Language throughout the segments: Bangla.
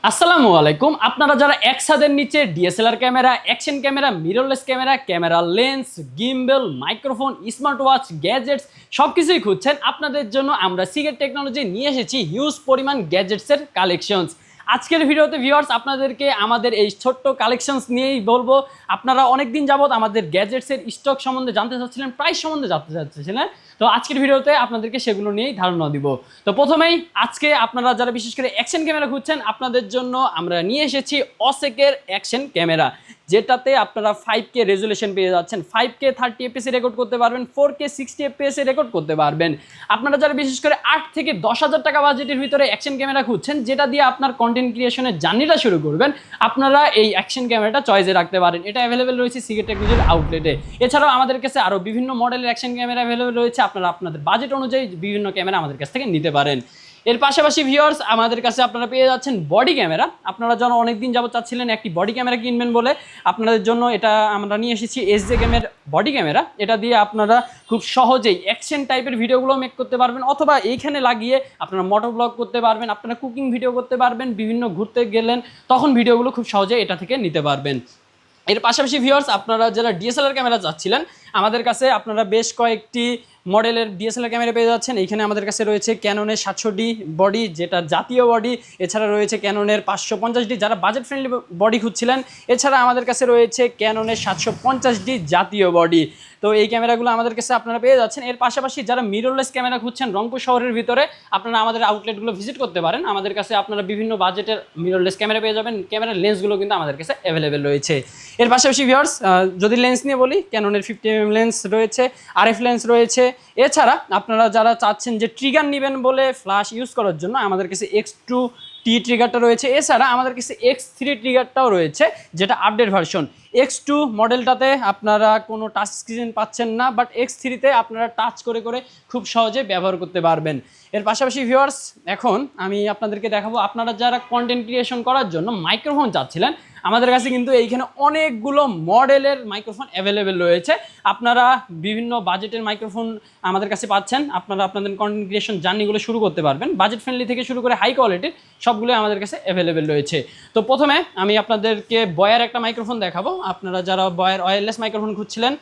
আসসালামু আলাইকুম। আপনারা যারা এক ছাদের নিচে DSLR camera, action camera, mirrorless camera, camera lens, gimbal, microphone, smart watch, gadgets সবকিছুই খুঁজছেন, আপনাদের জন্য আমরা সিগেট টেকনোলজি নিয়ে এসেছি হিউজ পরিমাণ গ্যাজেটসের কালেকশনস। আজকের ভিডিওতে ভিউয়ার্স আপনাদেরকে আমাদের এই ছোট্ট কালেকশনস নিয়েই বলবো। আপনারা অনেক দিন যাবত আমাদের গ্যাজেটসের স্টক সম্বন্ধে জানতে চাচ্ছিলেন, প্রাইস সম্বন্ধে জানতে চাচ্ছিলেন, তো আজকের ভিডিওতে আপনাদেরকে সেগুলো নিয়েই ধারণা দিব। তো প্রথমেই আজকে আপনারা যারা বিশেষ করে অ্যাকশন ক্যামেরা খুঁজছেন, আপনাদের জন্য আমরা নিয়ে এসেছি অসেকের অ্যাকশন ক্যামেরা, যেটাতে আপনারা 5K রেজুলেশন পেয়ে যাচ্ছেন, 5K 30 fps রেকর্ড করতে পারবেন, 4K 60 fps রেকর্ড করতে পারবেন। আপনারা যারা বিশেষ করে 8 থেকে 10,000 টাকা বাজেটের ভিতরে অ্যাকশন ক্যামেরা খুঁজছেন, যেটা দিয়ে আপনার কন্টেন্ট ক্রিয়েশনের জার্নিটা শুরু করবেন, আপনারা এই অ্যাকশন ক্যামেরাটা চয়েসে রাখতে পারেন। এটা অ্যাভেলেবেল রয়েছে সিগেট টেকনোলজির আউটলেটে। এছাড়াও আমাদের কাছে আরও বিভিন্ন মডেলের অ্যাকশন ক্যামেরা অ্যাভেলেবেল রয়েছে, আপনারা আপনাদের বাজেট অনুযায়ী বিভিন্ন ক্যামেরা আমাদের কাছ থেকে নিতে পারেন। এর পাশাপাশি ভিউয়ার্স আমাদের কাছে আপনারা পেয়ে যাচ্ছেন বডি ক্যামেরা। আপনারা যেন অনেকদিন যাবত চাচ্ছিলেন একটি বডি ক্যামেরা কিনবেন বলে, আপনাদের জন্য এটা আমরা নিয়ে এসেছি এসজে গেমের বডি ক্যামেরা। এটা দিয়ে আপনারা খুব সহজেই অ্যাকশন টাইপের ভিডিওগুলো মেক করতে পারবেন, অথবা এইখানে লাগিয়ে আপনারা মোটর ব্লগ করতে পারবেন, আপনারা কুকিং ভিডিও করতে পারবেন, বিভিন্ন ঘুরতে গেলেন তখন ভিডিওগুলো খুব সহজে এটা থেকে নিতে পারবেন। এর পাশাপাশি ভিউয়ার্স আপনারা যারা ডিএসএলআর ক্যামেরা চাচ্ছিলেন, আমাদের কাছে আপনারা বেশ কয়েকটি মডেলের ডিএসএলআর ক্যামেরা পেয়ে যাচ্ছেন। এইখানে আমাদের কাছে রয়েছে ক্যাননের 700D বডি, যেটা জাতীয় বডি। এছাড়া রয়েছে ক্যাননের 550D, যারা বাজেট ফ্রেন্ডলি বডি খুঁজছিলেন। এছাড়া আমাদের কাছে রয়েছে ক্যাননের 750D জাতীয় বডি। তো এই ক্যামেরাগুলো আমাদের কাছে আপনারা পেয়ে যাচ্ছেন। এর পাশাপাশি যারা মিররলেস ক্যামেরা খুঁজছেন রংপুর শহরের ভিতরে, আপনারা আমাদের আউটলেটগুলো ভিজিট করতে পারেন। আমাদের কাছে আপনারা বিভিন্ন বাজেটের মিররলেস ক্যামেরা পেয়ে যাবেন। ক্যামেরার লেন্সগুলো কিন্তু আমাদের কাছে অ্যাভেলেবেল রয়েছে। এর পাশাপাশি ভিউয়ার্স যদি লেন্স নিয়ে বলি, ক্যাননের 50mm লেন্স রয়েছে, RF লেন্স রয়েছে। এছাড়া আপনারা যারা চাচ্ছেন যে ট্রিগার নেবেন বলে ফ্ল্যাশ ইউজ করার জন্য, আমাদের কাছে X2T ট্রিগারটা রয়েছে। এছাড়া আমাদের কাছে X3 ট্রিগারটাও রয়েছে, যেটা আপডেট ভার্সন। X2 মডেলটাতে আপনারা কোনো টাচ স্ক্রিন পাচ্ছেন না, বাট X3-তে আপনারা টাচ করে করে খুব সহজে ব্যবহার করতে পারবেন। এর পাশাপাশি ভিউয়ার্স এখন আমি আপনাদেরকে দেখাবো, আপনারা যারা কন্টেন্ট ক্রিয়েশন করার জন্য মাইক্রোফোন চাচ্ছিলেন, আমাদের কাছে কিন্তু এইখানে অনেকগুলো মডেলের মাইক্রোফোন অ্যাভেলেবেল রয়েছে। আপনারা বিভিন্ন বাজেটের মাইক্রোফোন আমাদের কাছে পাচ্ছেন। আপনারা আপনাদের কন্টেন্ট ক্রিয়েশন জার্নিগুলো শুরু করতে পারবেন, বাজেট ফ্রেন্ডলি থেকে শুরু করে হাই কোয়ালিটির সবগুলো আমাদের কাছে অ্যাভেলেবেল রয়েছে। তো প্রথমে আমি আপনাদেরকে বয়ার একটা মাইক্রোফোন দেখাবো। আপনারা যারা বয়ার ওয়্যারলেস মাইক্রোফোন খুঁজছিলেন,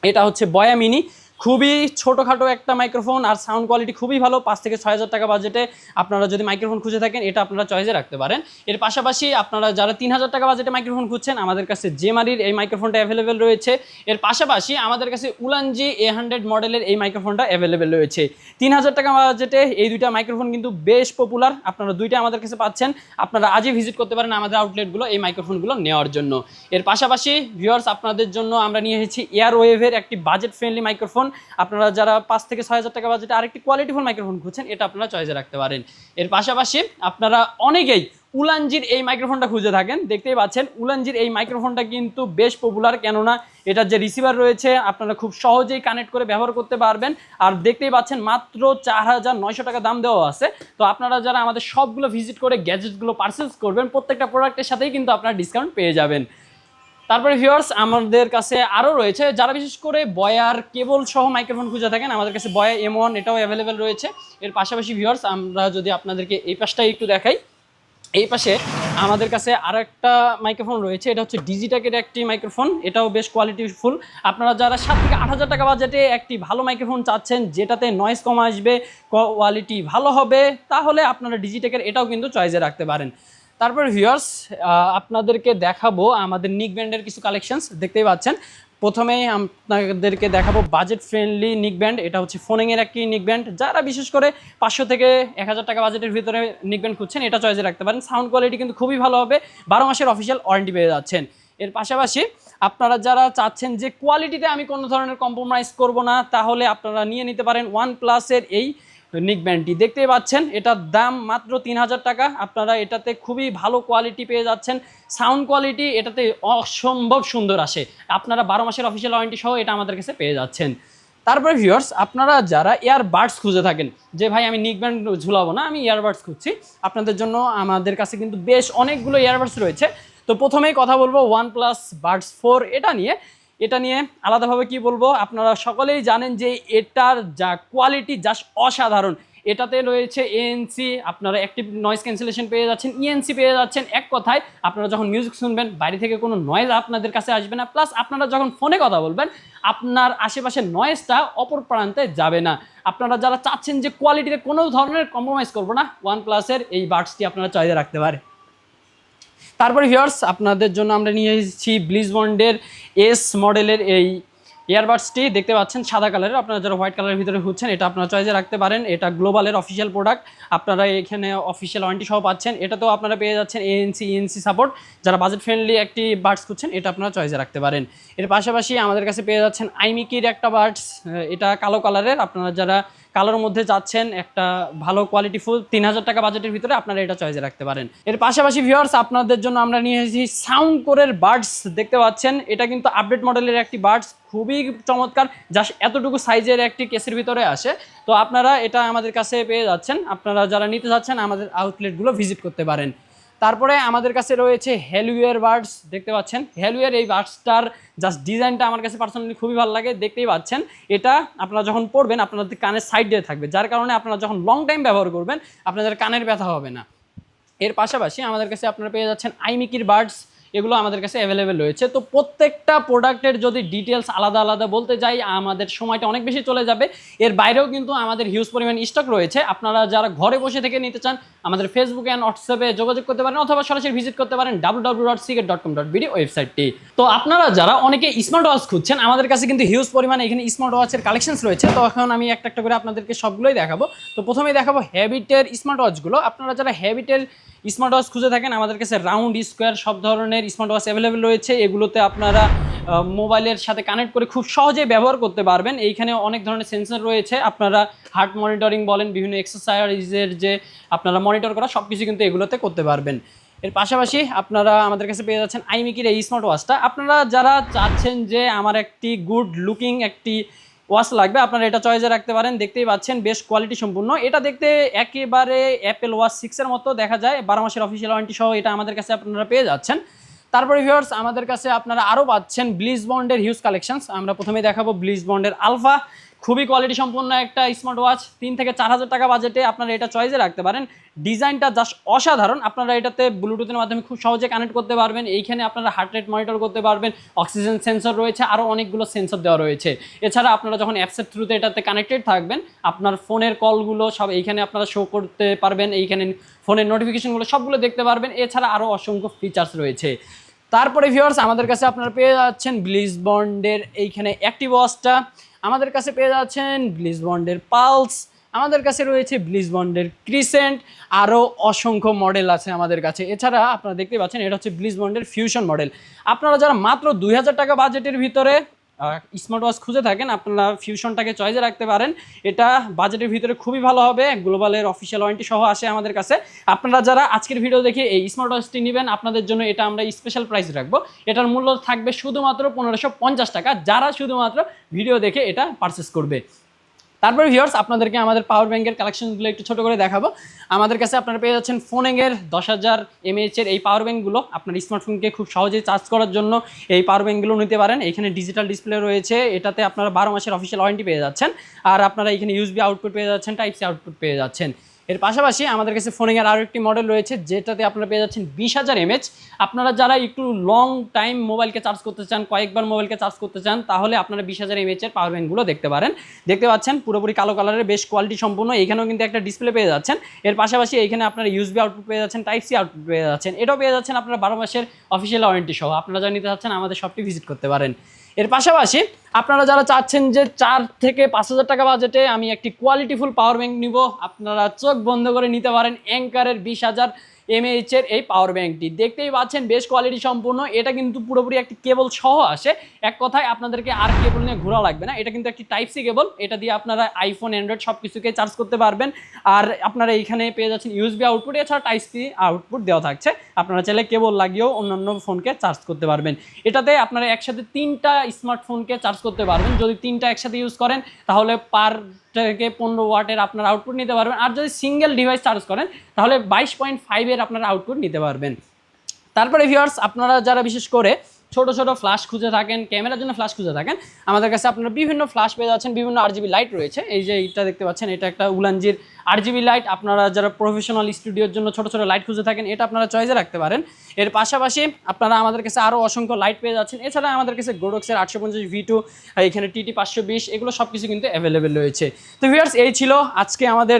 এটা হচ্ছে বয়া মিনি। খুবই ছোটোখাটো একটা মাইক্রোফোন, আর সাউন্ড কোয়ালিটি খুবই ভালো। 5 থেকে 6,000 টাকা বাজেটে আপনারা যদি মাইক্রোফোন খুঁজে থাকেন, এটা আপনারা চয়েসে রাখতে পারেন। এর পাশাপাশি আপনারা যারা 3,000 টাকা বাজেটে মাইক্রোফোন খুঁজছেন, আমাদের কাছে জেমারির এই মাইক্রোফোনটা অ্যাভেলেবেল রয়েছে। এর পাশাপাশি আমাদের কাছে উলানজি A100 মডেলের এই মাইক্রোফোনটা অ্যাভেলেবেল রয়েছে। 3,000 টাকা বাজেটে এই দুইটা মাইক্রোফোন কিন্তু বেশ পপুলার, আপনারা দুইটা আমাদের কাছে পাচ্ছেন। আপনারা আজই ভিজিট করতে পারেন আমাদের আউটলেটগুলো এই মাইক্রোফোনগুলো নেওয়ার জন্য। এর পাশাপাশি ভিউয়ার্স আপনাদের জন্য আমরা নিয়ে এসেছি এয়ারওয়েভের একটি বাজেট ফ্রেন্ডলি মাইক্রোফোন। আপনারা যারা 5 থেকে 6,000 টাকা বাজেটে আরেকটি কোয়ালিটিফুল মাইক্রোফোন খুঁজছেন, এটা আপনারা চয়েসে রাখতে পারেন। এর পাশাপাশি আপনারা অনেকেই উলানজির এই মাইক্রোফোনটা খুঁজে থাকেন, দেখতেই পাচ্ছেন উলানজির এই মাইক্রোফোনটা কিন্তু বেশ পপুলার, কেননা এটার যে রিসিভার রয়েছে আপনারা খুব সহজেই কানেক্ট করে ব্যবহার করতে পারবেন। আর দেখতেই পাচ্ছেন মাত্র 4,900 টাকা দাম দেওয়া আছে। তো আপনারা যারা আমাদের সবগুলো ভিজিট করে গ্যাজেটসগুলো পারচেস করবেন, প্রত্যেকটা প্রোডাক্টের সাথেই কিন্তু আপনারা ডিসকাউন্ট পেয়ে যাবেন। তারপরে ভিউয়ার্স আমাদের কাছে আরও রয়েছে, যারা বিশেষ করে বয়ার কেবল সহ মাইক্রোফোন খুঁজে থাকেন, আমাদের কাছে বয়া M1 এটাও অ্যাভেলেবেল রয়েছে। এর পাশাপাশি ভিউয়ার্স আমরা যদি আপনাদেরকে এই পাশটাই একটু দেখাই, এই পাশে আমাদের কাছে আরেকটা মাইক্রোফোন রয়েছে। এটা হচ্ছে ডিজিটেকের একটি মাইক্রোফোন, এটাও বেশ কোয়ালিটিফুল। আপনারা যারা 7 থেকে 8,000 টাকা বাজেটে একটি ভালো মাইক্রোফোন চাচ্ছেন, যেটাতে নয়েজ কম আসবে, কোয়ালিটি ভালো হবে, তাহলে আপনারা ডিজিটেকের এটাও কিন্তু চয়েসে রাখতে পারেন। তারপর ভিউয়ার্স আপনাদেরকে দেখাবো আমাদের নিক ব্যান্ডের কিছু কালেকশনস। দেখতেই পাচ্ছেন প্রথমেই আপনাদেরকে দেখাবো বাজেট ফ্রেন্ডলি নিক ব্যান্ড। এটা হচ্ছে ফোনিংয়ের একটি নিক ব্যান্ড। যারা বিশেষ করে 500 থেকে 1,000 টাকা বাজেটের ভিতরে নিক ব্যান্ড খুঁজছেন, এটা চয়েসে রাখতে পারেন। সাউন্ড কোয়ালিটি কিন্তু খুবই ভালো হবে, 12 মাসের অফিসিয়াল ওয়ারেন্টি পেয়ে যাচ্ছেন। এর পাশাপাশি আপনারা যারা চাচ্ছেন যে কোয়ালিটিতে আমি কোনো ধরনের কম্প্রোমাইজ করব না, তাহলে আপনারা নিয়ে নিতে পারেন OnePlus-এর এই নিক ব্যান্ডটি। দেখতেই পাচ্ছেন এটার দাম মাত্র 3,000 টাকা। আপনারা এটাতে খুবই ভালো কোয়ালিটি পেয়ে যাচ্ছেন, সাউন্ড কোয়ালিটি এটাতে অসম্ভব সুন্দর আসে। আপনারা 12 মাসের অফিসিয়াল ওয়ারেন্টি সহ এটা আমাদের কাছে পেয়ে যাচ্ছেন। তারপরে ভিউয়ার্স আপনারা যারা ইয়ারবাডস খুঁজে থাকেন, যে ভাই আমি নিক ব্যান্ড ঝুলাবো না, আমি ইয়ারবাডস খুঁজছি, আপনাদের জন্য আমাদের কাছে কিন্তু বেশ অনেকগুলো ইয়ারবাডস রয়েছে। তো প্রথমেই কথা বলবো OnePlus Buds 4 এটা নিয়ে আলাদাভাবে কি বলবো, আপনারা সকলেই জানেন যে এটার যা কোয়ালিটি জাস্ট অসাধারণ। এটাতে রয়েছে এএনসি, আপনারা অ্যাক্টিভ নয়েজ ক্যান্সেলেশন পেয়ে যাচ্ছেন, ইএনসি পেয়ে যাচ্ছেন। এক কথায় আপনারা যখন মিউজিক শুনবেন বাইরে থেকে কোনো নয়েজ আপনাদের কাছে আসবে না, প্লাস আপনারা যখন ফোনে কথা বলবেন আপনার আশেপাশের নয়েজটা অপর প্রান্তে যাবে না। আপনারা যারা চাচ্ছেন যে কোয়ালিটিতে কোনো ধরনের কম্প্রোমাইজ করবো না, OnePlus-এর এই বাডসটি আপনারা চয়েসে রাখতে পারে। তারপরে ভিউয়ার্স আপনাদের জন্য আমরা নিয়ে এসেছি ব্লিজবন্ডের এস মডেলের এই ইয়ারবাডসটি দেখতে পাচ্ছেন সাদা কালারের। আপনারা যারা হোয়াইট কালারের ভিতরে খুঁজছেন এটা আপনারা চয়েসে রাখতে পারেন। এটা গ্লোবালের অফিসিয়াল প্রোডাক্ট, আপনারা এখানে অফিসিয়াল ওয়ারেন্টি সহ পাচ্ছেন। এটাতেও আপনারা পেয়ে যাচ্ছেন এএনসি ইএনসি সাপোর্ট। যারা বাজেট ফ্রেন্ডলি একটি বাডস খুঁজছেন এটা আপনারা চয়েসে রাখতে পারেন। এর পাশাপাশি আমাদের কাছে পেয়ে যাচ্ছেন আইমিকির একটা বাডস, এটা কালো কালারের। আপনারা যারা কালোর মধ্যে যাচ্ছেন একটা ভালো কোয়ালিটি ফুল 3000 টাকা বাজেটের ভিতরে আপনারা এটা চয়েসে রাখতে পারেন। এর পাশাপাশি ভিউয়ার্স আপনাদের জন্য আমরা নিয়ে এসেছি সাউন্ড কোরের বাডস দেখতে পাচ্ছেন। এটা কিন্তু আপডেট মডেলের একটি বাডস, খুবই চমৎকার, জাস্ট এতটুকু সাইজের একটি কেসের ভিতরে আসে। তো আপনারা এটা আমাদের কাছে পেয়ে যাচ্ছেন। আপনারা যারা নিতে যাচ্ছেন আমাদের আউটলেটগুলো ভিজিট করতে পারেন। তারপরে আমাদের কাছে রয়েছে হেলুয়ের বাডস দেখতে পাচ্ছেন। হেলুয়ের এই বাডসটার জাস্ট ডিজাইনটা আমার কাছে পার্সোনালি খুবই ভালো লাগে, দেখতেই পাচ্ছেন। এটা আপনারা যখন পড়বেন আপনাদের কানের সাইড দিয়ে থাকবে, যার কারণে আপনারা যখন লং টাইম ব্যবহার করবেন আপনাদের কানের ব্যথা হবে না। এর পাশাপাশি আমাদের কাছে আপনারা পেয়ে যাচ্ছেন আইমিকির বাডস, এগুলো আমাদের কাছে অ্যাভেলেবেল রয়েছে। তো প্রত্যেকটা প্রোডাক্টের যদি ডিটেলস আলাদা আলাদা বলতে যাই আমাদের সময়টা অনেক বেশি চলে যাবে। এর বাইরেও কিন্তু আমাদের হিউজ পরিমাণ স্টক রয়েছে। আপনারা যারা ঘরে বসে থেকে নিতে চান আমাদের ফেসবুকে অ্যান্ড হোয়াটসঅ্যাপে যোগাযোগ করতে পারেন, অথবা সরাসরি ভিজিট করতে পারেন www.seagate.com.bd ওয়েবসাইটটি। তো আপনারা যারা অনেকে স্মার্ট ওয়াচ খুঁজছেন আমাদের কাছে কিন্তু হিউজ পরিমাণে এখানে স্মার্ট ওয়াচের কালেকশনস রয়েছে। তো এখন আমি একটা একটা করে আপনাদেরকে সবগুলোই দেখাবো। তো প্রথমেই দেখাবো হ্যাবিটের স্মার্ট ওয়াচগুলো। আপনারা যারা হ্যাবিটের স্মার্ট ওয়াচ খুঁজে থাকেন আমাদের কাছে রাউন্ড স্কোয়ার সব ধরনের স্মার্ট ওয়াচ অ্যাভেলেবেল রয়েছে। এগুলোতে আপনারা মোবাইলের সাথে কানেক্ট করে খুব সহজেই ব্যবহার করতে পারবেন। এইখানে অনেক ধরনের সেন্সর রয়েছে, আপনারা হার্ট মনিটরিং বলেন, বিভিন্ন এক্সারসাইজের যে আপনারা মনিটর করা সব কিছু কিন্তু এগুলোতে করতে পারবেন। এর পাশাপাশি আপনারা আমাদের কাছে পেয়ে যাচ্ছেন আইমিকির এই স্মার্ট ওয়াচটা। আপনারা যারা চাচ্ছেন যে আমার একটি গুড লুকিং একটি ওয়াচ লাগবে আপনারা এটা চয়েসে রাখতে পারেন। দেখতেই পাচ্ছেন বেশ কোয়ালিটি সম্পূর্ণ, এটা দেখতে একেবারে অ্যাপেল ওয়াচ 6-এর মতো দেখা যায়। 12 মাসের অফিসিয়াল ওয়ারেন্টি সহ এটা আমাদের কাছে আপনারা পেয়ে যাচ্ছেন। তারপরে ভিউয়ার্স আমাদের কাছে আপনারা আরও পাচ্ছেন ব্লিজবন্ডের হিউজ কালেকশনস। আমরা প্রথমে দেখাবো ব্লিজবন্ডের আলফা, খুবই কোয়ালিটি সম্পন্ন একটা স্মার্ট ওয়াচ। 3 থেকে 4000 টাকা বাজেটে আপনারা এটা চয়েসে রাখতে পারেন। ডিজাইনটা জাস্ট অসাধারণ। আপনারা এটাতে ব্লুটুথের মাধ্যমে খুব সহজে কানেক্ট করতে পারবেন। এইখানে আপনারা হার্ট রেট মনিটর করতে পারবেন, অক্সিজেন সেন্সর রয়েছে, আরও অনেকগুলো সেন্সর দেওয়া রয়েছে। এছাড়া আপনারা যখন অ্যাপসের থ্রুতে এটাতে কানেক্টেড থাকবেন আপনার ফোনের কলগুলো সব এইখানে আপনারা শো করতে পারবেন, এইখানে ফোনের নোটিফিকেশনগুলো সবগুলো দেখতে পারবেন। এছাড়া আরও অসংখ্য ফিচার্স রয়েছে। তারপরে ভিউয়ার্স আমাদের কাছে আপনারা পেয়ে যাচ্ছেন ব্লিজবন্ডের এইখানে অ্যাক্টিভ ওয়াচটা, আমাদের কাছে পেয়ে যাচ্ছেন ব্লিজবন্ডের পালস, আমাদের কাছে রয়েছে ব্লিজবন্ডের ক্রিসেন্ট, আরও অসংখ্য মডেল আছে আমাদের কাছে। এছাড়া আপনারা দেখতে পাচ্ছেন এটা হচ্ছে ব্লিজবন্ডের ফিউশন মডেল। আপনারা যারা মাত্র 2000 টাকা বাজেটের ভিতরে স্মার্ট ওয়াচ খুঁজে থাকেন আপনারা ফিউশনটাকে চয়েসে রাখতে পারেন। এটা বাজেটের ভিতরে খুবই ভালো হবে, গ্লোবালের অফিসিয়াল ওয়ারেন্টি সহ আসে আমাদের কাছে। আপনারা যারা আজকের ভিডিও দেখে এই স্মার্ট ওয়াচটি নেবেন আপনাদের জন্য এটা আমরা স্পেশাল প্রাইস রাখবো। এটার মূল্য থাকবে শুধুমাত্র 1550 টাকা, যারা শুধুমাত্র ভিডিও দেখে এটা পারচেস করবে। তারপরে ভিউয়ার্স আপনাদেরকে আমাদের পাওয়ার ব্যাঙ্কের কালেকশনগুলো একটু ছোটো করে দেখাবো। আমাদের কাছে আপনারা পেয়ে যাচ্ছেন ফোনের 10,000 mAh-এর এই পাওয়ার ব্যাঙ্কগুলো। আপনার স্মার্টফোনকে খুব সহজেই চার্জ করার জন্য এই পাওয়ার ব্যাঙ্কগুলো নিতে পারেন। এখানে ডিজিটাল ডিসপ্লে রয়েছে, এটাতে আপনারা 12 মাসের অফিসিয়াল ওয়ারেন্টি পেয়ে যাচ্ছেন। আর আপনারা এখানে ইউএসবি আউটপুট পেয়ে যাচ্ছেন, টাইপ সি আউটপুট পেয়ে যাচ্ছেন। এর পাশাপাশি আমাদের কাছে ফোনের আরও একটি মডেল রয়েছে যেটাতে আপনারা পেয়ে যাচ্ছেন 20,000 mAh। আপনারা যারা একটু লং টাইম মোবাইলকে চার্জ করতে চান, কয়েকবার মোবাইলকে চার্জ করতে চান, তাহলে আপনারা 20,000 mAh-এর পাওয়ার ব্যাঙ্কগুলো দেখতে পারেন। দেখতে পাচ্ছেন পুরোপুরি কালো কালারের, বেশ কোয়ালিটি সম্পূর্ণ। এখানেও কিন্তু একটা ডিসপ্লে পেয়ে যাচ্ছেন। এর পাশাপাশি এখানে আপনারা ইউএসবি আউটপুট পেয়ে যাচ্ছেন, টাইপ সি আউটপুট পেয়ে যাচ্ছেন। এটাও পেয়ে যাচ্ছেন আপনারা 12 মাসের অফিসিয়াল ওয়ারেন্টি সহ। আপনারা যারা নিতে চাচ্ছেন আমাদের শপটি ভিজিট করতে পারেন। এর পাশাপাশি আপনারা যারা চাচ্ছেন যে 4 থেকে 5,000 টাকা বাজেটে আমি একটি কোয়ালিটিফুল পাওয়ার ব্যাঙ্ক নিব, আপনারা চোখ বন্ধ করে নিতে পারেন অ্যাঙ্কারের 20,000 mAh-এর এই পাওয়ার ব্যাঙ্কটি। দেখতেই পাচ্ছেন বেশ কোয়ালিটি সম্পূর্ণ। এটা কিন্তু পুরোপুরি একটি কেবল সহ আসে। এক কথায় আপনাদেরকে আর কেবল নিয়ে ঘোরা লাগবে না, এটা কিন্তু একটি টাইপ সি কেবল। এটা দিয়ে আপনারা আইফোন, অ্যান্ড্রয়েড সব কিছুকে চার্জ করতে পারবেন। আর আপনারা এইখানে পেয়ে যাচ্ছেন ইউএসবি আউটপুট, এছাড়া টাইপ সি আউটপুট দেওয়া থাকছে। আপনারা চাইলে কেবল লাগিয়েও অন্যান্য ফোনকে চার্জ করতে পারবেন। এটাতে আপনারা একসাথে 3টা স্মার্টফোনকে চার্জ করতে পারবেন। যদি 3টা একসাথে ইউজ করেন তাহলে পার থেকে 15 ওয়াটের আপনার আউটপুট নিতে পারবেন। আর যদি সিঙ্গেল ডিভাইস চার্জ করেন তাহলে 22.5-এর আপনার আউটপুট নিতে পারবেন। তারপরে ভিউয়ার্স আপনারা যারা বিশেষ করে ছোট ছোট ফ্ল্যাশ খুঁজে থাকেন, ক্যামেরার জন্য ফ্ল্যাশ খুঁজে থাকেন, আমাদের কাছে আপনারা বিভিন্ন ফ্ল্যাশ পেয়ে যাচ্ছেন, বিভিন্ন RGB লাইট রয়েছে। এই যে এইটা দেখতে পাচ্ছেন, এটা একটা উলানজির RGB লাইট, আপনারা যারা প্রফেশনাল স্টুডিওর জন্য ছোট ছোট লাইট খুঁজে থাকেন এটা আপনারা চয়েসে রাখতে পারেন। এর পাশাপাশি আপনারা আমাদের কাছে আরও অসংখ্য লাইট পেয়ে যাচ্ছেন। এছাড়া আমাদের কাছে গোডক্সের 850 V2, এখানে TT 520, এগুলো সব কিছু কিন্তু অ্যাভেলেবেল রয়েছে। তো ভিউয়ার্স, এই ছিল আজকে আমাদের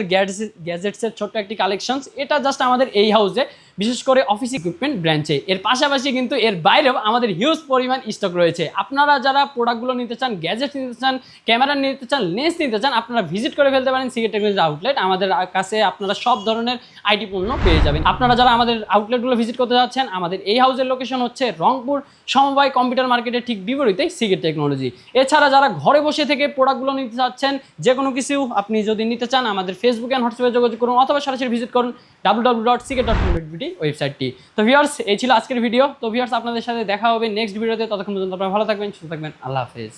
গ্যাজেটসের ছোট্ট একটি কালেকশনস। এটা জাস্ট আমাদের এই হাউসে, বিশেষ করে অফিস ইকুইপমেন্ট ব্রাঞ্চে। এর পাশাপাশি কিন্তু এর বাইরেও আমাদের হিউজ পরিমাণ স্টক রয়েছে। আপনারা যারা প্রোডাক্টগুলো নিতে চান, গ্যাজেট নিতে চান, ক্যামেরা নিতে চান, লেন্স নিতে চান, আপনারা ভিজিট করে ফেলতে পারেন সিকেট টেকনোলজি আউটলেট। আমাদের কাছে আপনারা সব ধরনের আইটি পণ্য পেয়ে যাবেন। আপনারা যারা আমাদের আউটলেটগুলো ভিজিট করতে যাচ্ছেন, আমাদের এই হাউসের লোকেশন হচ্ছে রংপুর সমবায় কম্পিউটার মার্কেটের ঠিক বিপরীতে সিকেট টেকনোলজি। এছাড়া যারা ঘরে বসে থেকে প্রোডাক্টগুলো নিতে চাচ্ছেন, যে কোনো কিছু আপনি যদি নিতে চান, আমাদের ফেসবুক অ্যান্ড হোয়াটসঅ্যাপে যোগাযোগ করুন অথবা সরাসরি ভিজিট করুন www.siket.com.bd ওয়েবসাইটটি। তো ভিউয়ার্স, এই ছিল আজকের ভিডিও। তো ভিউয়ার্স, আপনাদের সাথে দেখা হবে নেক্সট ভিডিওতে। ততক্ষণ পর্যন্ত আপনারা ভালো থাকবেন, সুস্থ থাকবেন। আল্লাহ হাফেজ।